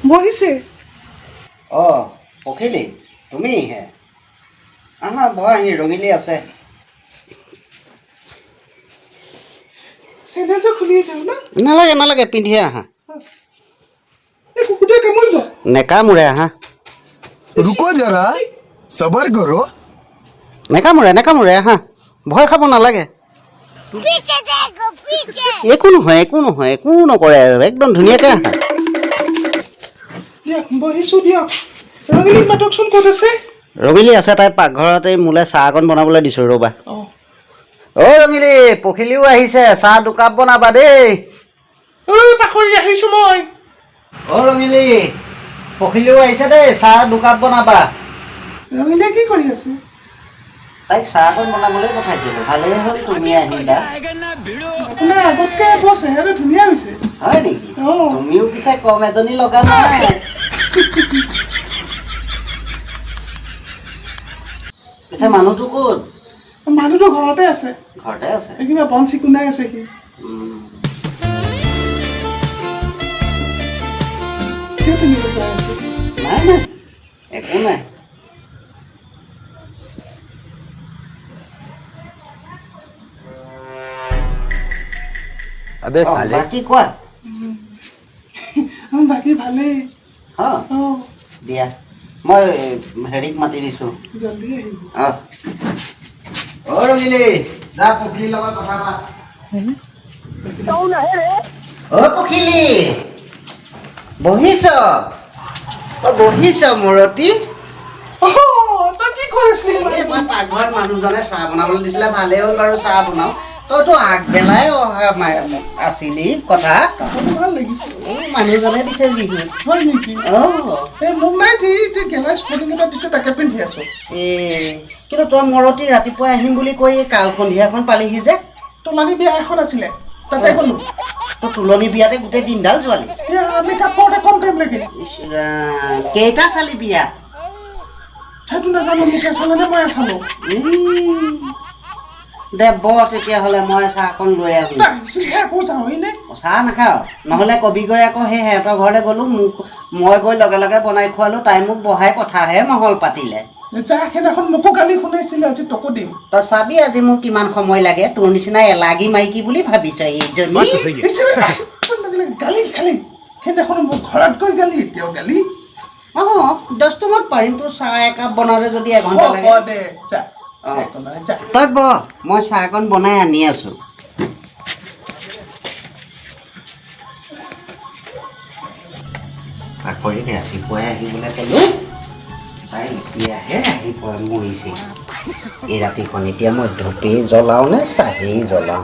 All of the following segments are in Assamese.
বহিছে পখিলি তুমি হে আহা বহি ৰঙিলি আছে চেন্দেলযোৰ খুলি যাও না নালাগে নালাগে পিন্ধিয়ে আহা এই কুকুৰটোৱে কামুৰিব নেকামুৰে আহা रुको जरा सबर करो নেকামুৰে আহা ভয় খাব নালাগে একো নহয় একো নকৰে একদম ধুনীয়াকৈ আহা বহিছো দিয়ক ৰঙিলী মাতকচোন ক'ত আছে ৰঙিলি আছে তাই পাকঘৰতে মোলৈ চাহ অকণ বনাবলৈ দিছোঁ ৰ'বা ৰঙিলি পখিলিও আহিছে চাহ দুকাপ বনাবা দেই ঐ পাখৰি আহিছো মই ৰঙিলি পখিলিও আহিছে দেই চাহ দুকাপ বনাবা ৰঙিলীয়ে কি কৰি আছে তাইক চাহ অকণ বনাবলৈ পঠাইছিলোঁ ভালেই হ'ল তুমি আহিলা আপোনাৰ আগতকৈ বৰ চেহেৰা ধুনীয়া হৈছে হয় নেকি তুমিও পিছে কম এজনী লগা নাই পিছে মানুহটো ক'ত মানুহটো ঘৰতে আছে কিবা বন চিকুণাই আছে সি কিয় তুমি চাই আছা নাই একো নাই বাকী কোৱা বাকী ভালেই দিয়া মই হেৰিক মাতি দিছোঁ জলদি আহিব ৰঙিলি যা পখিলিৰ লগত কথা পাত পখিলি বহিছ মূৰতি তই কি কৰিছিলি মই পাকঘৰত মানুহজনে চাহ বনাবলৈ দিছিলে ভালেই হ'ল বাৰু চাহ বনাওঁ তইতো আগবেলাই অহা আছিলি কথা ভাল লাগিছে মানুহজনে দিছে বিহু হয় নেকি মোক নাই গেলা স্পৰ্টিং এটা দিছে তাকে পিন্ধি আছো কিন্তু তই মৰতি ৰাতিপুৱা আহিম বুলি কৈ কাল সন্ধিয়াখন পালিহি যে তোলানি বিয়া এখন আছিলে তাতে গ'লো তোলনি বিয়াতে গোটেই দিনডাল যোৱালি আমি কাপোৰতে কম টাইম লাগে কেইটা চালি বিয়া সেইটো নাজানো মোকে চালে মই চালো দে তেতিয়াহ'লে মই চাহ অকণ লৈ আহোঁ চাহ নাখাওঁ নহ'লে কবিগৈ আকৌ সেই সিহঁতৰ ঘৰলৈ গ'লোঁ মই গৈ লগে লগে বনাই খোৱালোঁ তাই মোক বহাই কথাহে মহল পাতিলে সেইদিনাখন মোকো গালি শুনাইছিলে আজি তোকো দিম তই চাবি আজি মোক কিমান সময় লাগে তোৰ নিচিনা এলাগী মাইকী বুলি ভাবিছ এইজনী গালি খালি সেইদিনাখন মোক ঘৰত গৈ গালি এতিয়াও গালি 10 টাইমত পাৰিম তোৰ চাহ একাপ বনাওঁতে যদি এঘণ্টা লাগে তই মই চাহ অকণ বনাই আনি আছোঁ পাখৰিক ৰাতিপুৱাই আহিবলৈ ক'লোঁ তাই এতিয়াহে আহি মৰিছে এই ৰাতিখন এতিয়া মই ধূপেই জ্বলাওঁ নে চাহেই জ্বলাওঁ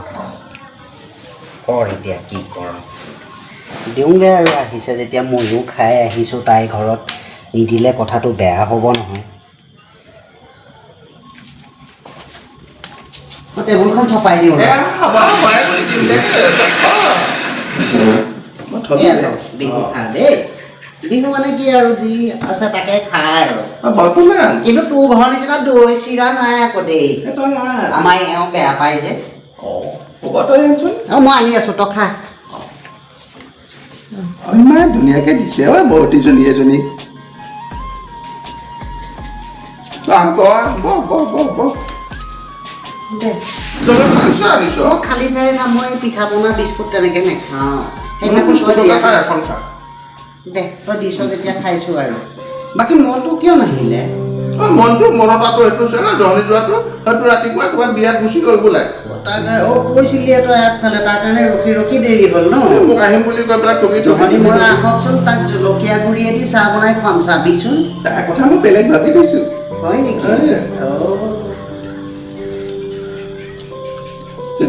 এতিয়া কি কৰোঁ দিওঁগৈ আৰু আহিছে যেতিয়া ময়ো খাই আহিছোঁ তাই ঘৰত নিদিলে কথাটো বেয়া হ'ব নহয় টেবুলখন চপাই দিওঁ বিহু খা দেই বিহু মানে কি আৰু যি আছে তাকে খা আৰু কিন্তু তোৰ ঘৰৰ নিচিনা দৈ চিৰা নাই আকৌ দেই আমাৰ এওঁ বেয়া পায় যে মই আনি আছোঁ তই খা ইমান ধুনীয়াকৈ দিছে বৰতীজনী এজনী খালি চাই মই পিঠা পনা বিস্কুট তেনেকৈ নাখাওঁ দে তই দিছ যেতিয়া খাইছোঁ আৰু বাকী মনটো কিয় নাহিলে মনটো মনত আকৌ সেইটো আছে ন জহনি যোৱাটো সেইটো ৰাতিপুৱা ক'ৰবাত বিয়াত গুচি গ'ল বোলে তাৰ কাৰণে কৈছিলি তই আগফালে তাৰ কাৰণে ৰখি দেৰি হ'ল ন মোক আহিম বুলি কৈ পেলাই তুমি জহনি মই আহকচোন তাক জলকীয়া গুড়িয়েদি চাহ বনাই খুৱাম চাবিচোন তাৰ কথা মই বেলেগ ভাবি থৈছোঁ হয় নেকি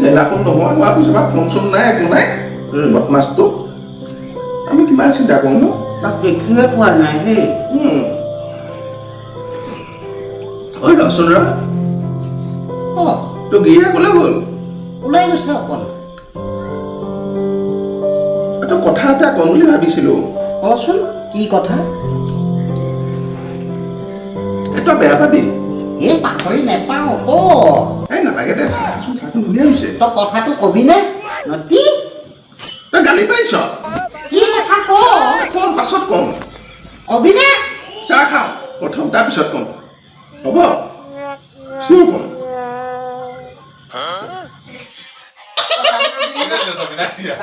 গেলাখন নহয় হোৱাৰ পিছত ফোন চোন নাই একো নাই বদমাছটো আমি কিমান চিন্তা কৰোঁ ন তাক দেখিয়ে পোৱা নাই হেই ঐ ৰচোন ৰ তো গিয়া ক'লে হ'ল ওলাই আছে অকণ এইটো কথা এটা কম বুলি ভাবিছিলো কচোন কি কথা এইটো বেয়া পাবি এই পাহৰি নেপাওঁ ক এই নালাগে দে চাচোন চাচোন ধুনীয়া হৈছে তই কথাটো কবিনে নতি তই গালি পাৰিছ কি কথা ক কম পাছত কম কবিনে চাহ খাওঁ প্ৰথম তাৰপিছত কম হ'ব চিঞৰ কম দিয়া